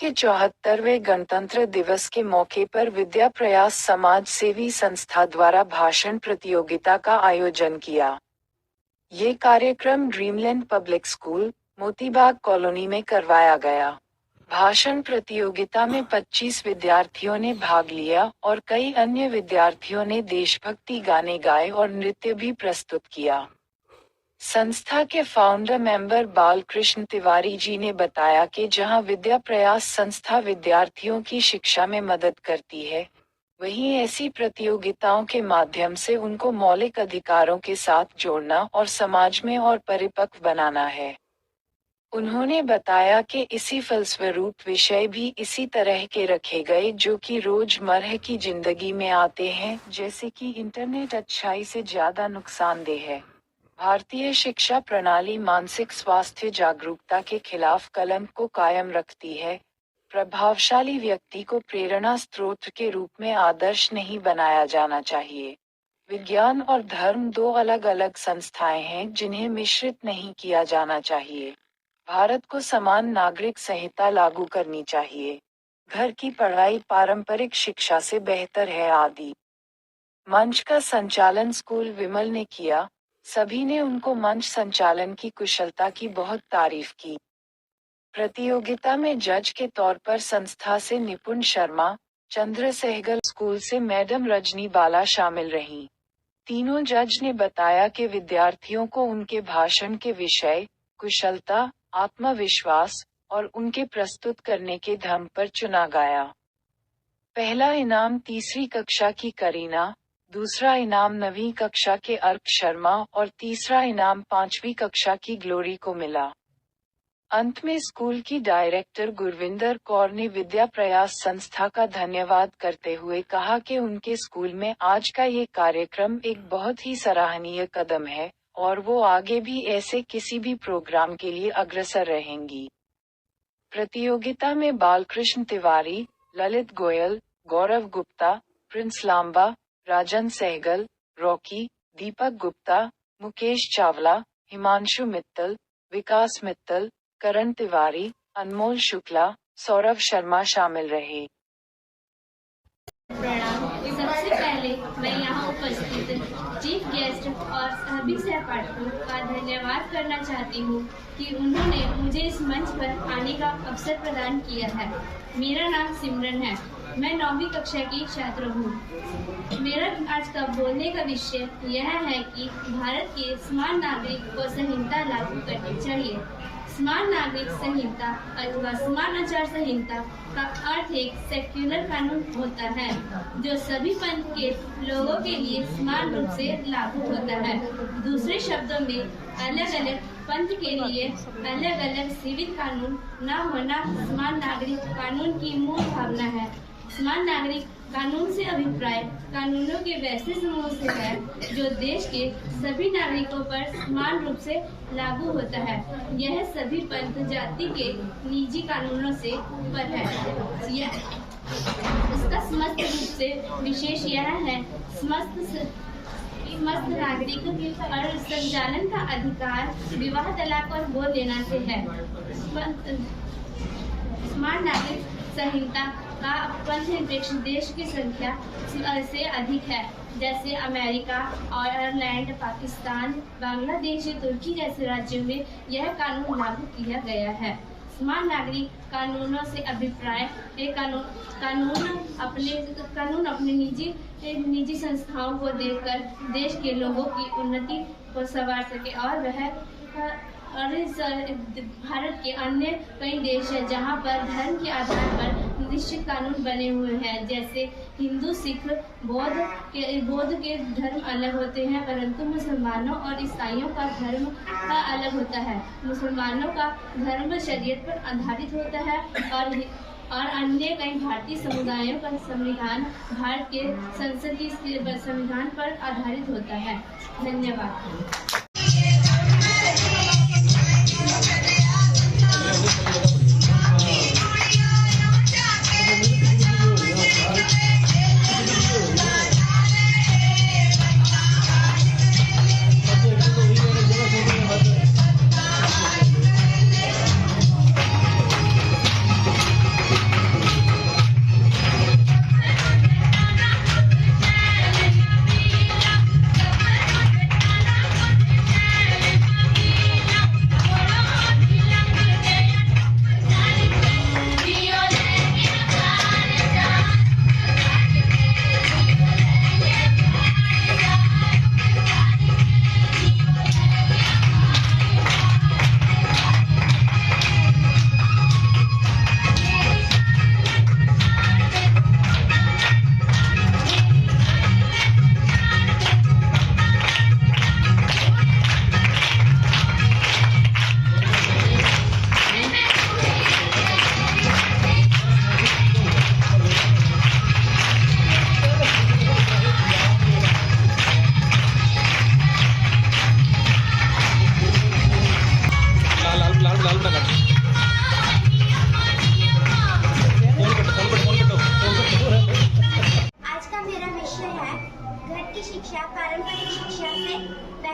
के 74वें गणतंत्र दिवस के मौके पर विद्या प्रयास समाज सेवी संस्था द्वारा भाषण प्रतियोगिता का आयोजन किया। ये कार्यक्रम dreamland public school, Motibagh colony में करवाया गया। भाषण प्रतियोगिता में 25 विद्यार्थियों ने भाग लिया और कई अन्य विद्यार्थियों ने देशभक्ति गाने गाए और नृत्य भी प्रस्तुत किया। संस्था के फाउंडर मेंबर बालकृष्ण तिवारी जी ने बताया कि जहां विद्या प्रयास संस्था विद्यार्थियों की शिक्षा में मदद करती है, वहीं ऐसी प्रतियोगिताओं के माध्यम से उनको मौलिक अधिकारों के साथ जोड़ना और समाज में और परिपक्व बनाना है। उन्होंने बताया कि इसी फलस्वरूप विषय भी इसी तरह के रखे गए जो कि रोजमर्रा की जिंदगी में आते हैं, जैसे कि इंटरनेट अच्छाई से ज्यादा नुकसानदेह है। भारतीय शिक्षा प्रणाली मानसिक स्वास्थ्य जागरूकता के खिलाफ कलंक को कायम रखती है। प्रभावशाली व्यक्ति को प्रेरणा स्रोत के रूप में आदर्श नहीं बनाया जाना चाहिए। विज्ञान और धर्म दो अलग अलग संस्थाएं हैं जिन्हें मिश्रित नहीं किया जाना चाहिए। भारत को समान नागरिक संहिता लागू करनी चाहिए। घर की पढ़ाई पारंपरिक शिक्षा से बेहतर है आदि। मंच का संचालन स्कूल विमल ने किया। सभी ने उनको मंच संचालन की कुशलता की बहुत तारीफ की। प्रतियोगिता में जज के तौर पर संस्था से निपुण शर्मा, चंद्र सहगल स्कूल से मैडम रजनी बाला शामिल रहीं। तीनों जज ने बताया कि विद्यार्थियों को उनके भाषण के विषय, कुशलता, आत्मविश्वास और उनके प्रस्तुत करने के ढंग पर चुना गया। पहला इनाम तीसरी कक्षा की करीना, दूसरा इनाम 9वीं कक्षा के अर्क शर्मा और तीसरा इनाम 5वीं कक्षा की ग्लोरी को मिला। अंत में स्कूल की डायरेक्टर गुरविंदर कौर ने विद्या प्रयास संस्था का धन्यवाद करते हुए कहा कि उनके स्कूल में आज का ये कार्यक्रम एक बहुत ही सराहनीय कदम है और वो आगे भी ऐसे किसी भी प्रोग्राम के लिए अग्रसर रहेंगी। प्रतियोगिता में बालकृष्ण तिवारी, ललित गोयल, गौरव गुप्ता, प्रिंस लांबा, राजन सहगल, रॉकी, दीपक गुप्ता, मुकेश चावला, हिमांशु मित्तल, विकास मित्तल, करण तिवारी, अनमोल शुक्ला, सौरभ शर्मा शामिल रहे। प्रणाम। सबसे पहले मैं यहाँ उपस्थित चीफ गेस्ट और सभी सहपाठियों का धन्यवाद करना चाहती हूँ कि उन्होंने मुझे इस मंच पर आने का अवसर प्रदान किया है। मेरा नाम सिमरन है। मैं 9वीं कक्षा की छात्र हूँ। मेरा आज का बोलने का विषय यह है कि भारत के समान नागरिक को संहिता लागू करनी चाहिए। समान नागरिक संहिता अथवा समान आचार संहिता का अर्थ एक सेक्युलर कानून होता है जो सभी पंथ के लोगों के लिए समान रूप से लागू होता है। दूसरे शब्दों में अलग अलग पंथ के लिए अलग अलग सिविल कानून न होना समान नागरिक कानून की मूल भावना है। समान नागरिक कानून से अभिप्राय कानूनों के वैसे समूह से है जो देश के सभी नागरिकों पर समान रूप से लागू होता है। यह सभी पंथ जाति के निजी कानूनों से ऊपर है। इसका समस्त रूप से विशेष यह है समस्त नागरिक और संचालन का अधिकार विवाह, तलाक और गोद लेना से है। समान नागरिक संहिता का पंथ देश की संख्या से अधिक है, जैसे अमेरिका, आयरलैंड, पाकिस्तान, बांग्लादेश, तुर्की जैसे राज्यों में यह कानून लागू किया गया है। समान नागरिक कानूनों से अभिप्राय कानून अपने निजी संस्थाओं को देकर देश के लोगों की उन्नति को संवार सके और भारत के अन्य कई देश हैं जहां पर धर्म के आधार पर निश्चित कानून बने हुए हैं, जैसे हिंदू, सिख, बौद्ध के धर्म अलग होते हैं, परंतु मुसलमानों और ईसाइयों का धर्म का अलग होता है। मुसलमानों का धर्म शरीयत पर आधारित होता है और अन्य कई भारतीय समुदायों का संविधान भारत के संसदीय संविधान पर आधारित होता है। धन्यवाद।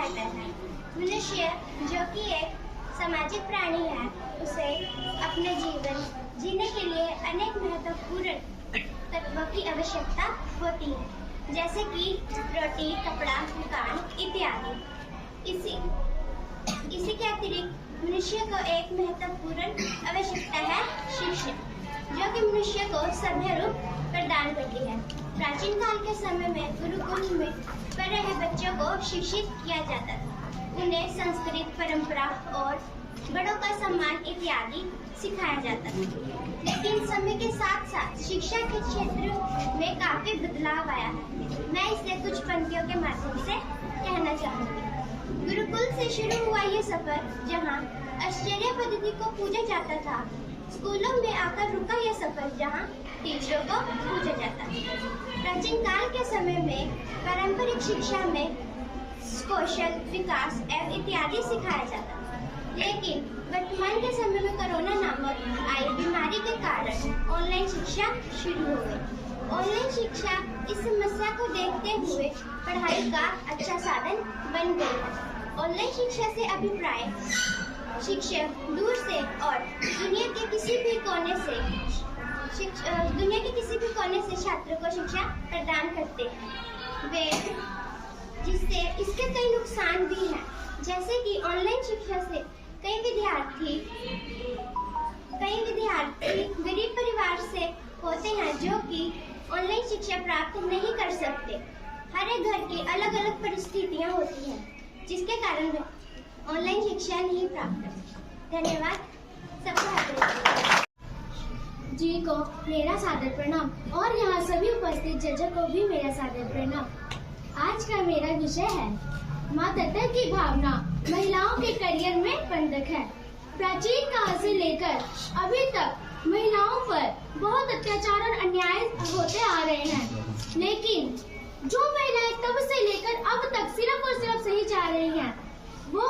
बेहतर है। मनुष्य जो कि एक सामाजिक प्राणी है, उसे अपने जीवन जीने के लिए अनेक महत्वपूर्ण तत्वों की आवश्यकता होती है, जैसे कि रोटी, कपड़ा, मकान इत्यादि। इसी के अतिरिक्त मनुष्य को एक महत्वपूर्ण आवश्यकता है शिक्षा, जो कि मनुष्य को सभ्य रूप प्रदान करती है। प्राचीन काल के समय में गुरुकुल में पढ़ रहे बच्चों को शिक्षित किया जाता था। उन्हें संस्कृत, परंपरा और बड़ों का सम्मान इत्यादि सिखाया जाता था। लेकिन समय के साथ साथ शिक्षा के क्षेत्र में काफी बदलाव आया है। मैं इसे कुछ पंक्तियों के माध्यम से कहना चाहूंगी। गुरुकुल से शुरू हुआ ये सफर, जहाँ आश्चर्य पद्धति को पूजा जाता था। स्कूलों में आकर रुका यह सफर, जहाँ टीचरों को पूजा जाता था। प्राचीन काल के समय में पारंपरिक शिक्षा में कौशल विकास एवं इत्यादि सिखाया जाता था। लेकिन वर्तमान के समय में कोरोना नामक आई बीमारी के कारण ऑनलाइन शिक्षा शुरू हो गई। ऑनलाइन शिक्षा इस समस्या को देखते हुए पढ़ाई का अच्छा साधन बन गई है। ऑनलाइन शिक्षा से अभिप्राय शिक्षक दूर से और दुनिया के किसी भी कोने से छात्रों को शिक्षा प्रदान करते हैं। वे जिससे इसके कई नुकसान भी हैं, जैसे कि ऑनलाइन शिक्षा से कई विद्यार्थी गरीब परिवार से होते हैं, जो कि ऑनलाइन शिक्षा प्राप्त नहीं कर सकते। हर एक घर की अलग अलग परिस्थितियां होती हैं, जिसके कारण वे ऑनलाइन शिक्षा नहीं प्राप्त कर सकते। धन्यवाद। सबको जी को मेरा सादर प्रणाम और यहाँ सभी उपस्थित जजों को भी मेरा सादर प्रणाम। आज का मेरा विषय है मातृत्व की भावना महिलाओं के करियर में बंधक है। प्राचीन काल से लेकर अभी तक महिलाओं पर बहुत अत्याचार और अन्याय होते आ रहे हैं, लेकिन जो महिलाएं तब से लेकर अब तक सिर्फ और सिर्फ सही चाह रही हैं, वो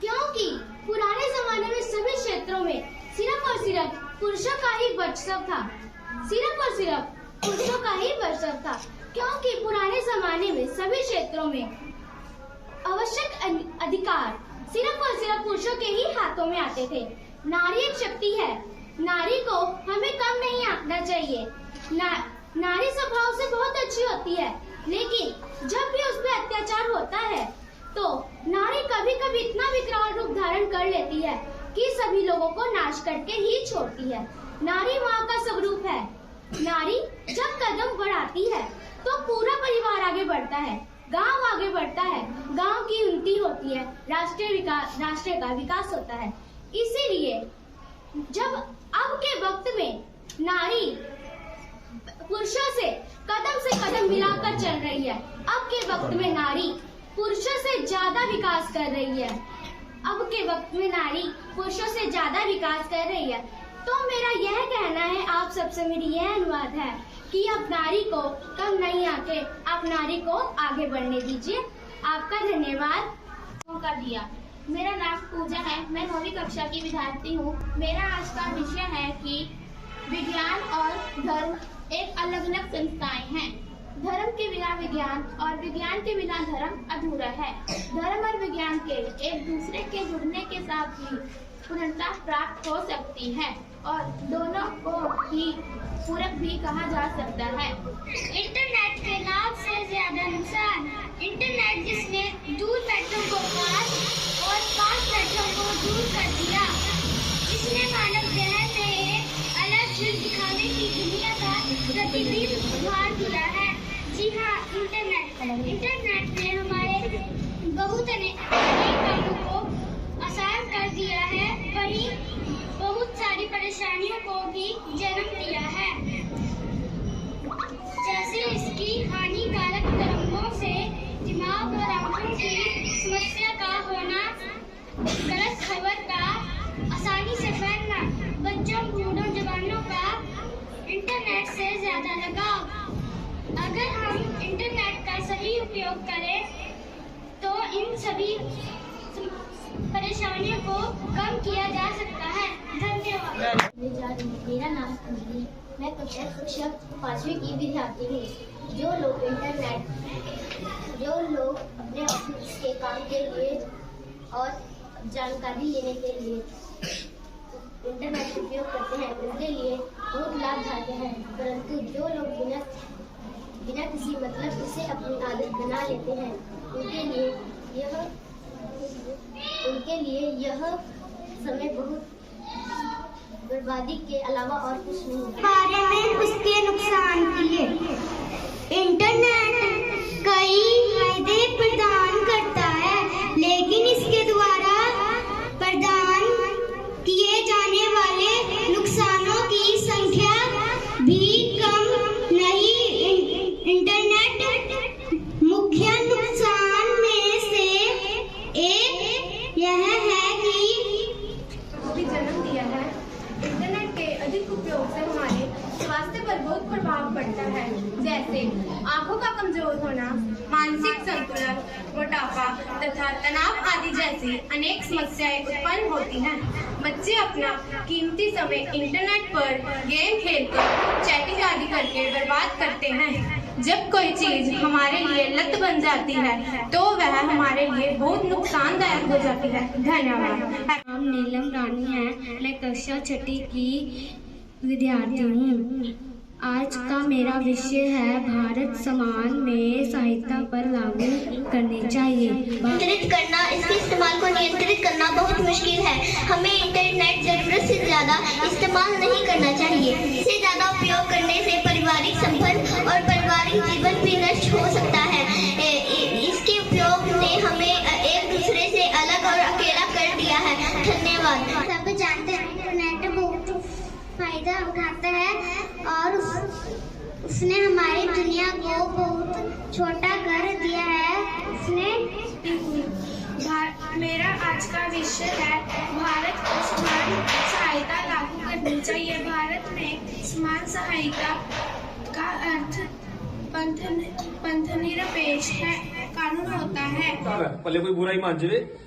क्योंकि पुराने जमाने में सभी क्षेत्रों में सिर्फ और सिर्फ पुरुषों का ही वर्चस्व था, सिर्फ और सिर्फ पुरुषों का ही वर्चस्व था, क्योंकि पुराने जमाने में सभी क्षेत्रों में आवश्यक अधिकार सिर्फ और सिर्फ पुरुषों के ही हाथों में आते थे। नारी एक शक्ति है, नारी को हमें कम नहीं आंकना चाहिए। नारी स्वभाव से बहुत अच्छी होती है, लेकिन जब भी उस पर अत्याचार होता है तो नारी कभी कभी इतना विकराल रूप धारण कर लेती है कि सभी लोगों को नाश करके ही छोड़ती है। नारी माँ का स्वरूप है। नारी जब कदम बढ़ाती है तो पूरा परिवार आगे बढ़ता है, गांव आगे बढ़ता है, गांव की उन्नति होती है, राष्ट्र का विकास होता है। इसीलिए जब अब के वक्त में नारी पुरुषों से कदम मिलाकर चल रही है, अब के वक्त में नारी पुरुषों से ज्यादा विकास कर रही है, अब के वक्त में नारी पुरुषों से ज्यादा विकास कर रही है। तो मेरा यह कहना है, आप सबसे मेरी यह अनुरोध है कि आप नारी को कम नहीं आके आप नारी को आगे बढ़ने दीजिए। आपका धन्यवाद। मौका दिया। मेरा नाम पूजा है, मैं 9वीं कक्षा की विद्यार्थी हूँ। मेरा आज का विषय है कि विज्ञान और धर्म एक अलग अलग संस्थाएं हैं। धर्म के बिना विज्ञान और विज्ञान के बिना धर्म अधूरा है। धर्म और विज्ञान के एक दूसरे के जुड़ने के साथ ही पूर्णता प्राप्त हो सकती है और दोनों को ही पूरक भी कहा जा सकता है। इंटरनेट के लाभ से ज्यादा नुकसान। इंटरनेट जिसने दूर बैठों को पास और पास बैठों को दूर कर दिया, इसने मानव जहन में एक अलग झील दिखाने की दुनिया का प्रतिबिंब उभार दिया है। जी हाँ, इंटरनेट ने हमारे बहुत अनेक कामों को आसान कर दिया है, वहीं बहुत सारी परेशानियों को भी जन्म दिया है। जैसे इसकी हानिकारक तरंगों से दिमाग और आंखों की समस्या का होना, गलत खबर का आसानी से फैलना, बच्चों बूढ़ों जवानों का इंटरनेट से ज्यादा लगाव। अगर हम इंटरनेट का सही उपयोग करें तो इन सभी परेशानियों को कम किया जा सकता है। धन्यवाद। मेरा नाम अंजलि, मैं कक्षा 5वीं की विद्यार्थी हूँ। जो लोग अपने ऑफिस के काम के लिए और जानकारी लेने के लिए इंटरनेट का उपयोग करते हैं उनके लिए बहुत लाभदायक है, परंतु जो लोग बिना किसी मतलब इसे अपनी आदत बना लेते हैं उनके लिए यह समय बहुत बर्बादी के अलावा और कुछ नहीं है। बारे में उसके नुकसान किए। इंटरनेट कई फायदे प्रदान करता है, लेकिन इसके द्वारा प्रदान किए जाने वाले नुकसानों की संख्या भी कम नहीं। इंटरनेट मुख्य नुकसान में से एक यह है कि भी जन्म दिया है। इंटरनेट के अधिक उपयोग से हमारे स्वास्थ्य पर बहुत प्रभाव पड़ता है, जैसे आंखों का कमजोर होना, मानसिक संतुलन, मोटापा तथा तनाव आदि जैसी अनेक समस्याएं उत्पन्न होती हैं। बच्चे अपना कीमती समय इंटरनेट पर गेम खेलकर, चैटिंग आदि करके बर्बाद करते हैं। जब कोई चीज हमारे लिए लत बन जाती है तो वह हमारे लिए बहुत नुकसानदायक हो जाती है। धन्यवाद। नाम नीलम रानी है, मैं कक्षा छठी की विद्यार्थी हूँ। आज का मेरा विषय है भारत समाज में सहायता पर लागू करनी चाहिए। नियंत्रित करना, इसके इस्तेमाल को नियंत्रित करना बहुत मुश्किल है। हमें इंटरनेट जरूरत से ज्यादा इस्तेमाल नहीं करना चाहिए। इससे ज्यादा उपयोग करने से पारिवारिक संबंध और पारिवारिक जीवन भी नष्ट हो सकता है। इसके उपयोग ने हमें एक दूसरे से अलग और अकेला कर दिया है। धन्यवाद। सब जानते हैं इंटरनेट बहुत फायदा उठाता है और उसने हमारी दुनिया को बहुत छोटा कर दिया है। मेरा आज का विषय है भारत को समान सहायता लागू करनी चाहिए। भारत में समान सहायता का अर्थ पंथनिरपेक्ष है कानून होता है। पहले कोई बुरा ही मान जावे,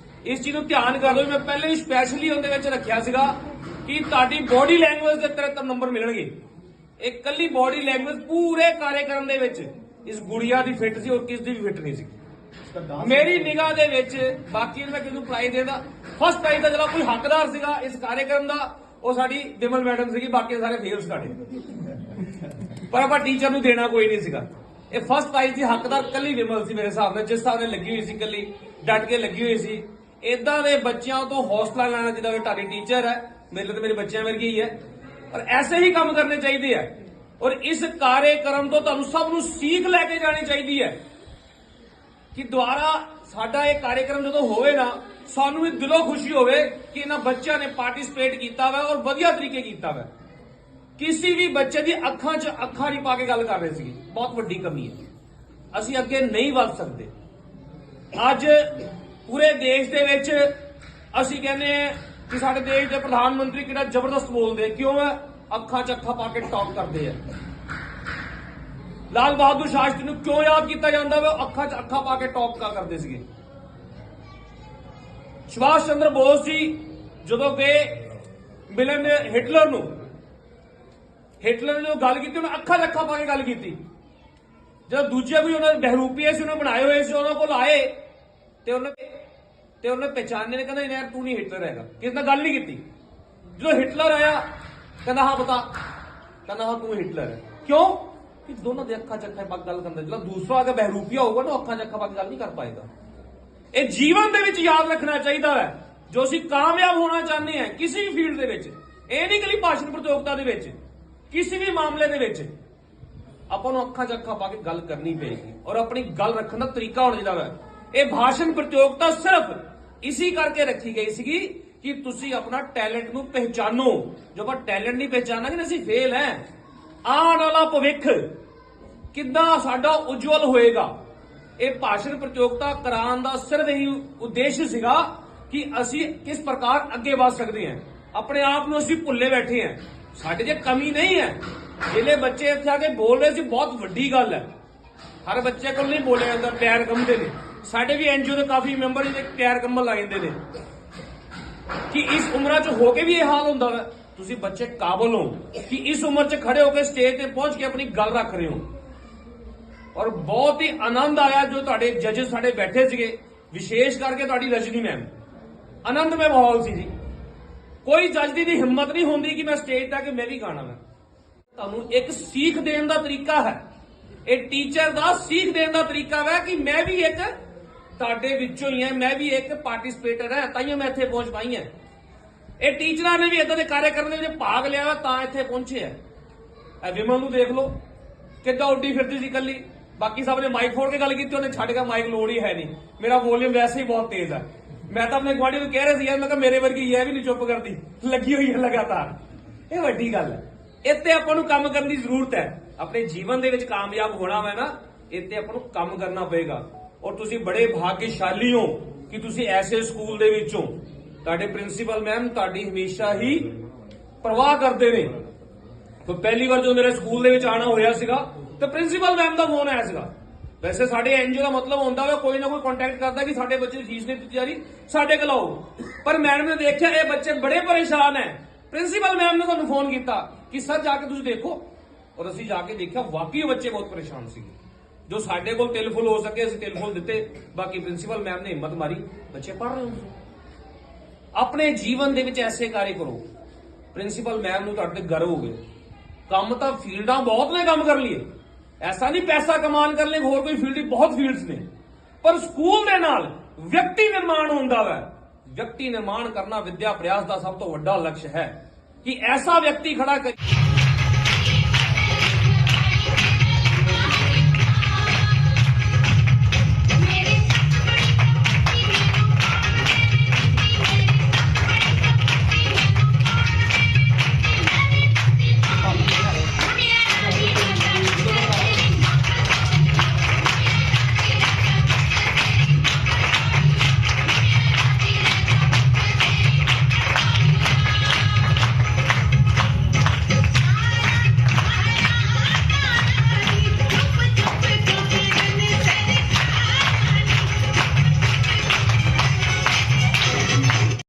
इस चीज ਨੂੰ ਧਿਆਨ ਕਰ ਲਓ। ਮੈਂ ਪਹਿਲੇ ਵੀ ਸਪੈਸ਼ਲੀ ਉਹਦੇ ਵਿੱਚ ਰੱਖਿਆ ਸੀਗਾ ਕਿ ਤੁਹਾਡੀ ਬੋਡੀ ਲੈਂਗੁਏਜ ਦੇ 73 ਨੰਬਰ ਮਿਲਣਗੇ। ਇੱਕ ਕੱਲੀ ਬੋਡੀ ਲੈਂਗੁਏਜ ਪੂਰੇ ਕਾਰਜਕ੍ਰਮ ਦੇ ਵਿੱਚ ਇਸ ਗੁੜੀਆ ਦੀ ਫਿੱਟ ਸੀ ਔਰ ਕਿਸ ਦੀ ਵੀ ਫਿੱਟ ਨਹੀਂ ਸੀ ਮੇਰੀ ਨਿਗਾਹ ਦੇ ਵਿੱਚ। ਬਾਕੀ ਮੈਂ ਕਿਹਨੂੰ ਪ੍ਰਾਈਜ਼ ਦੇਦਾ, ਫਸਟ ਪ੍ਰਾਈਜ਼ ਦਾ ਜਿਹੜਾ ਕੋਈ ਹੱਕਦਾਰ ਸੀਗਾ ਇਸ ਕਾਰਜਕ੍ਰਮ ਦਾ ਉਹ ਸਾਡੀ ਵਿਮਲ ਮੈਡਮ ਸੀਗੀ, ਬਾਕੀ ਸਾਰੇ ਫੇਲ ਸਾਡੇ। ਪਰ ਆਪਾਂ ਟੀਚਰ ਨੂੰ ਦੇਣਾ ਕੋਈ ਨਹੀਂ ਸੀਗਾ। ਇਹ ਫਸਟ ਪ੍ਰਾਈਜ਼ ਦੀ ਹੱਕਦਾਰ ਕੱਲੀ ਵਿਮਲ ਸੀ ਮੇਰੇ ਹਿਸਾਬ ਨਾਲ, ਜਿਸ ਹਿਸਾਬ ਨਾਲ ਲੱਗੀ ਹੋਈ ਸੀ, ਕੱਲੀ ਡਟ ਕੇ ਲੱਗੀ ਹੋਈ ਸੀ। ਇਦਾਂ ਦੇ ਬੱਚਿਆਂ ਤੋਂ ਹੌਸਲਾ ਲੈਣਾ ਜਿੱਦਾਂ ਕਿ ਤੁਹਾਡੀ ਟੀਚਰ ਹੈ, ਮੇਰੇ ਲਈ ਤਾਂ ਮੇਰੇ ਬੱਚਿਆਂ ਵਰਗੀ ਹੀ ਹੈ। ਪਰ ਐਸੇ ਹੀ ਕੰਮ ਕਰਨੇ ਚਾਹੀਦੇ ਹੈ ਔਰ ਇਸ ਕਾਰਜਕ੍ਰਮ ਤੋਂ ਤੁਹਾਨੂੰ ਸਭ ਨੂੰ ਸੀਖ ਲੈ ਕੇ ਜਾਣੀ ਚਾਹੀਦੀ ਹੈ ਕਿ ਦੁਆਰਾ ਸਾਡਾ ਇਹ ਕਾਰਜਕ੍ਰਮ ਜਦੋਂ ਹੋਵੇ ਨਾ, ਸਾਨੂੰ ਵੀ ਦਿਲੋਂ ਖੁਸ਼ੀ ਹੋਵੇ ਕਿ ਇਹਨਾਂ ਬੱਚਿਆਂ ਨੇ ਪਾਰਟਿਸਿਪੇਟ ਕੀਤਾ ਵਾ ਔਰ ਵਧੀਆ ਤਰੀਕੇ ਕੀਤਾ ਵਾ। ਕਿਸੇ ਵੀ ਬੱਚੇ ਦੀ ਅੱਖਾਂ 'ਚ ਅੱਖਾਂ ਨਹੀਂ ਪਾ ਕੇ ਗੱਲ ਕਰ ਰਹੇ ਸੀ, ਬਹੁਤ ਵੱਡੀ ਕਮੀ ਹੈ। ਅਸੀਂ ਅੱਗੇ ਨਹੀਂ ਵੱਧ ਸਕਦੇ। ਅੱਜ ਪੂਰੇ ਦੇਸ਼ ਦੇ ਵਿੱਚ ਅਸੀਂ ਕਹਿੰਦੇ ਹਾਂ ਕਿ ਸਾਡੇ ਦੇਸ਼ ਦੇ ਪ੍ਰਧਾਨ ਮੰਤਰੀ ਕਿਹੜਾ ਜ਼ਬਰਦਸਤ ਬੋਲਦੇ, ਕਿਉਂ ਹੈ? ਅੱਖਾਂ 'ਚ ਅੱਖਾਂ ਪਾ ਕੇ ਟਾਕ ਕਰਦੇ ਆ। ਲਾਲ ਬਹਾਦੁਰ ਸ਼ਾਸਤਰੀ ਨੂੰ ਕਿਉਂ ਯਾਦ ਕੀਤਾ ਜਾਂਦਾ ਵਾ? ਅੱਖਾਂ 'ਚ ਅੱਖਾਂ ਪਾ ਕੇ ਟਾਕ ਕਰਦੇ ਸੀਗੇ। ਸੁਭਾਸ਼ ਚੰਦਰ ਬੋਸ ਜੀ ਜਦੋਂ ਗਏ ਮਿਲਣ ਹਿਟਲਰ ਨੂੰ, ਹਿਟਲਰ ਨੇ ਜੋ ਗੱਲ ਕੀਤੀ ਉਹਨੇ ਅੱਖਾਂ 'ਚ ਅੱਖਾਂ ਪਾ ਕੇ ਗੱਲ ਕੀਤੀ। ਜਦੋਂ ਦੂਜੇ ਕੋਈ ਉਹਨਾਂ ਦੇ ਬਹਿਰੂਪੀਏ ਸੀ, ਉਹਨੇ ਬਣਾਏ ਹੋਏ ਸੀ, ਉਹਨਾਂ ਕੋਲ ਆਏ ਤੇ ਉਹਨੇ ਪਹਿਚਾਨने ਨੇ, ਕਹਿੰਦਾ ਯਾਰ ਤੂੰ ਨਹੀਂ ਹਿਟਲਰ ਹੈਗਾ, ਕਿਸੇ ਨਾਲ ਗੱਲ ਨਹੀਂ ਕੀਤੀ। ਜਦੋਂ ਹਿਟਲਰ ਆਇਆ ਕਹਿੰਦਾ ਹਾਂ ਬਤਾ, ਕਹਿੰਦਾ ਹਾਂ ਤੂੰ ਹਿਟਲਰ ਹੈ। ਕਿਉਂ? ਕਿ ਦੋਨਾਂ ਦੇ ਅੱਖਾਂ 'ਚ ਅੱਖਾਂ ਪਾ ਕੇ ਗੱਲ ਕਰਦਾ। ਜਦੋਂ ਦੂਸਰਾ ਅਗਰ ਬਹਿਰੂਪੀਆ ਹੋਊਗਾ ਨਾ, ਅੱਖਾਂ 'ਚ ਅੱਖਾਂ ਪਾ ਕੇ ਗੱਲ ਨਹੀਂ ਕਰ ਪਾਏਗਾ। ਇਹ ਜੀਵਨ ਦੇ ਵਿੱਚ ਯਾਦ ਰੱਖਣਾ ਚਾਹੀਦਾ ਹੈ। ਜੋ ਅਸੀਂ ਕਾਮਯਾਬ ਹੋਣਾ ਚਾਹੁੰਦੇ ਹਾਂ ਕਿਸੇ ਵੀ ਫੀਲਡ ਦੇ ਵਿੱਚ, ਇਹ ਨਹੀਂ ਕਿ ਭਾਸ਼ਣ ਪ੍ਰਤੀਯੋਗਤਾ ਦੇ ਵਿੱਚ, ਕਿਸੇ ਵੀ ਮਾਮਲੇ ਦੇ ਵਿੱਚ ਆਪਾਂ ਨੂੰ ਅੱਖਾਂ 'ਚ ਅੱਖਾਂ ਪਾ ਕੇ ਗੱਲ ਕਰਨੀ ਪਏਗੀ ਔਰ ਆਪਣੀ ਗੱਲ ਰੱਖਣ ਦਾ ਤਰੀਕਾ ਹੋਣਾ ਚਾਹੀਦਾ ਹੈ। ਇਹ ਭਾਸ਼ਣ ਪ੍ਰਤੀਯੋਗਤਾ ਸਿਰਫ ਇਸੀ ਕਰਕੇ ਰੱਖੀ ਗਈ ਸੀਗੀ ਕਿ ਤੁਸੀਂ ਆਪਣਾ ਟੈਲੈਂਟ ਨੂੰ ਪਹਿਚਾਨੋ। ਜੋ ਆਪਾਂ ਟੈਲੈਂਟ ਨਹੀਂ ਪਹਿਚਾਨਾਂਗੇ ਨਾ, ਅਸੀਂ ਫੇਲ ਹੈ। ਆਉਣ ਵਾਲਾ ਭਵਿੱਖ ਕਿੱਦਾਂ ਸਾਡਾ ਉਜਵਲ ਹੋਏਗਾ? ਇਹ ਭਾਸ਼ਣ ਪ੍ਰਤੀਯੋਗਤਾ ਕਰਾਉਣ ਦਾ ਸਿਰਫ ਇਹੀ ਉਦੇਸ਼ ਸੀਗਾ ਕਿ ਅਸੀਂ ਕਿਸ ਪ੍ਰਕਾਰ ਅੱਗੇ ਵਧ ਸਕਦੇ ਹਾਂ। ਆਪਣੇ ਆਪ ਨੂੰ ਅਸੀਂ ਭੁੱਲੇ ਬੈਠੇ ਹਾਂ। ਸਾਡੇ 'ਚ ਕਮੀ ਨਹੀਂ ਹੈ। ਜਿਹੜੇ ਬੱਚੇ ਇੱਥੇ ਆ ਕੇ ਬੋਲ ਰਹੇ ਸੀ, ਬਹੁਤ ਵੱਡੀ ਗੱਲ ਹੈ। ਹਰ ਬੱਚੇ ਕੋਲ ਨਹੀਂ ਬੋਲਿਆ ਜਾਂਦਾ, ਪੈਰ ਕੰਬਦੇ ਨੇ। ਸਾਡੇ ਵੀ ਐਨਜੀਓ ਦੇ ਕਾਫੀ ਮੈਂਬਰ ਜਿਹਦੇ ਪੈਰ ਕੰਬਣ ਲੱਗ ਜਾਂਦੇ ਨੇ ਕਿ ਇਸ ਉਮਰਾਂ 'ਚ ਹੋ ਕੇ ਵੀ ਇਹ ਹਾਲ ਹੁੰਦਾ ਵਾ। ਤੁਸੀਂ ਬੱਚੇ ਕਾਬਲ ਹੋ ਕਿ ਇਸ ਉਮਰ 'ਚ ਖੜੇ ਹੋ ਕੇ ਸਟੇਜ ਤੇ ਪਹੁੰਚ ਕੇ ਆਪਣੀ ਗੱਲ ਰੱਖ ਰਹੇ ਹੋ। ਔਰ ਬਹੁਤ ਹੀ ਆਨੰਦ ਆਇਆ ਜੋ ਤੁਹਾਡੇ ਜੱਜ ਸਾਡੇ ਬੈਠੇ ਸੀਗੇ, ਵਿਸ਼ੇਸ਼ ਕਰਕੇ ਤੁਹਾਡੀ ਰਜਨੀ ਮੈਮ, ਆਨੰਦਮਈ ਮਾਹੌਲ ਸੀ ਜੀ। ਕੋਈ ਜੱਜ ਦੀ ਹਿੰਮਤ ਨਹੀਂ ਹੁੰਦੀ ਕਿ ਮੈਂ ਸਟੇਜ ਤੇ ਆ ਕੇ ਮੈਂ ਵੀ ਗਾਣਾ। ਮੈਂ ਤੁਹਾਨੂੰ ਇੱਕ ਸੀਖ ਦੇਣ ਦਾ ਤਰੀਕਾ ਹੈ, ਇਹ ਟੀਚਰ ਦਾ ਸੀਖ ਦੇਣ ਦਾ ਤਰੀਕਾ ਹੈ ਕਿ ਮੈਂ ਵੀ ਇੱਕ ਤੁਹਾਡੇ ਵਿੱਚੋਂ ਹੀ ਹਾਂ, ਮੈਂ ਵੀ ਇੱਕ ਪਾਰਟਿਸਿਪੇਟਰ ਹਾਂ, ਤਾਈਓ ਮੈਂ ਇੱਥੇ ਪਹੁੰਚ ਪਾਈ ਹਾਂ। ਇਹ ਟੀਚਰਾਂ ਨੇ ਵੀ ਇਦਾਂ ਦੇ ਕਾਰਜਕ੍ਰਮ ਦੇ ਵਿੱਚ ਭਾਗ ਲਿਆ ਵਾ ਤਾਂ ਇੱਥੇ ਪਹੁੰਚੇ ਆ। ਇਹ ਵਿਮਲ ਨੂੰ ਦੇਖ ਲਓ ਕਿੱਦਾਂ ਉੱਡੀ ਫਿਰਦੀ ਸੀ ਇਕੱਲੀ, ਬਾਕੀ ਸਭ ਨੇ ਮਾਈਕ ਫੋੜ ਕੇ ਗੱਲ ਕੀਤੀ, ਉਹਨੇ ਛੱਡ ਕੇ ਮਾਈਕ ਲੋੜ ਹੀ ਹੈ ਨਹੀਂ। ਮੇਰਾ ਵੋਲਿਊਮ ਵੈਸੇ ਹੀ ਬਹੁਤ ਤੇਜ਼ ਹੈ। ਮੈਂ ਤਾਂ ਆਪਣੇ ਗੁਆਂਢੀ ਨੂੰ ਕਹਿ ਰਿਹਾ ਸੀ ਯਾਰ, ਮੈਂ ਕਿਹਾ ਮੇਰੇ ਵਰਗੀ ਇਹ ਵੀ ਨਹੀਂ ਚੁੱਪ ਕਰਦੀ, ਲੱਗੀ ਹੋਈ ਹੈ ਲਗਾਤਾਰ। ਇਹ ਵੱਡੀ ਗੱਲ ਹੈ, ਇੱਥੇ ਆਪਾਂ ਨੂੰ ਕੰਮ ਕਰਨ ਦੀ ਜ਼ਰੂਰਤ ਹੈ। ਆਪਣੇ ਜੀਵਨ ਦੇ ਵਿੱਚ ਕਾਮਯਾਬ ਹੋਣਾ ਵਾ ਨਾ, ਇੱਥੇ ਆਪਾਂ ਨੂੰ ਕੰਮ ਕਰਨਾ ਪਏਗਾ। ਔਰ ਤੁਸੀਂ ਬੜੇ ਭਾਗਸ਼ਾਲੀ ਹੋ ਕਿ ਤੁਸੀਂ ਐਸੇ ਸਕੂਲ ਦੇ ਵਿੱਚੋਂ, ਤੁਹਾਡੇ ਪ੍ਰਿੰਸੀਪਲ ਮੈਮ ਤੁਹਾਡੀ ਹਮੇਸ਼ਾ ਹੀ ਪਰਵਾਹ ਕਰਦੇ ਨੇ। ਤਾਂ ਪਹਿਲੀ ਵਾਰ ਜਦੋਂ ਮੇਰੇ ਸਕੂਲ ਦੇ ਵਿੱਚ ਆਣਾ ਹੋਇਆ ਸੀਗਾ ਤਾਂ ਪ੍ਰਿੰਸੀਪਲ ਮੈਮ ਦਾ ਫੋਨ ਆਇਆ ਸੀਗਾ। ਵੈਸੇ ਸਾਡੇ ਐਨਜੀਓ ਦਾ ਮਤਲਬ ਹੁੰਦਾ ਵਾ ਕੋਈ ਨਾ ਕੋਈ ਕੰਟੈਕਟ ਕਰਦਾ ਕਿ ਸਾਡੇ ਬੱਚੇ ਦੀ ਫੀਸ ਨਹੀਂ ਦਿੱਤੀ ਜਾ ਰਹੀ, ਸਾਡੇ ਕੋਲ ਆਓ। ਪਰ ਮੈਡਮ ਨੇ ਦੇਖਿਆ ਇਹ ਬੱਚੇ ਬੜੇ ਪਰੇਸ਼ਾਨ ਹੈ, ਪ੍ਰਿੰਸੀਪਲ ਮੈਮ ਨੇ ਤੁਹਾਨੂੰ ਫੋਨ ਕੀਤਾ ਕਿ ਸਰ ਜਾ ਕੇ ਤੁਸੀਂ ਦੇਖੋ। ਔਰ ਅਸੀਂ ਜਾ ਕੇ ਦੇਖਿਆ, ਵਾਕਈ ਬੱਚੇ ਬਹੁਤ ਪਰੇਸ਼ਾਨ ਸੀਗੇ। ਜੋ ਸਾਡੇ ਕੋਲ ਤਿਲ ਫੁੱਲ ਹੋ ਸਕੇ ਅਸੀਂ ਤਿਲ ਫੁੱਲ ਦਿੱਤੇ, ਬਾਕੀ ਪ੍ਰਿੰਸੀਪਲ ਮੈਮ ਨੇ ਹਿੰਮਤ ਮਾਰੀ, ਬੱਚੇ ਪੜ੍ਹ ਰਹੇ ਹੁੰਦੇ। ਆਪਣੇ ਜੀਵਨ ਦੇ ਵਿੱਚ ਐਸੇ ਕਾਰਜ ਕਰੋ, ਪ੍ਰਿੰਸੀਪਲ ਮੈਮ ਨੂੰ ਤੁਹਾਡੇ ਤੇ ਗਰਵ ਹੋਵੇ। ਕੰਮ ਤਾਂ ਫੀਲਡਾਂ ਬਹੁਤ ਨੇ ਕੰਮ ਕਰ ਲਈਏ, ਐਸਾ ਨਹੀਂ ਪੈਸਾ ਕਮਾਉਣ ਕਰ ਲਈ, ਹੋਰ ਕੋਈ ਫੀਲਡ ਹੀ ਬਹੁਤ ਫੀਲਡਸ ਨੇ, ਪਰ ਸਕੂਲ ਦੇ ਨਾਲ ਵਿਅਕਤੀ ਨਿਰਮਾਣ ਹੁੰਦਾ ਹੈ। ਵਿਅਕਤੀ ਨਿਰਮਾਣ ਕਰਨਾ ਵਿਦਿਆ ਪ੍ਰयास ਦਾ ਸਭ ਤੋਂ ਵੱਡਾ ਲਕਸ਼ ਹੈ ਕਿ ਐਸਾ ਵਿਅਕਤੀ ਖੜਾ ਕਰ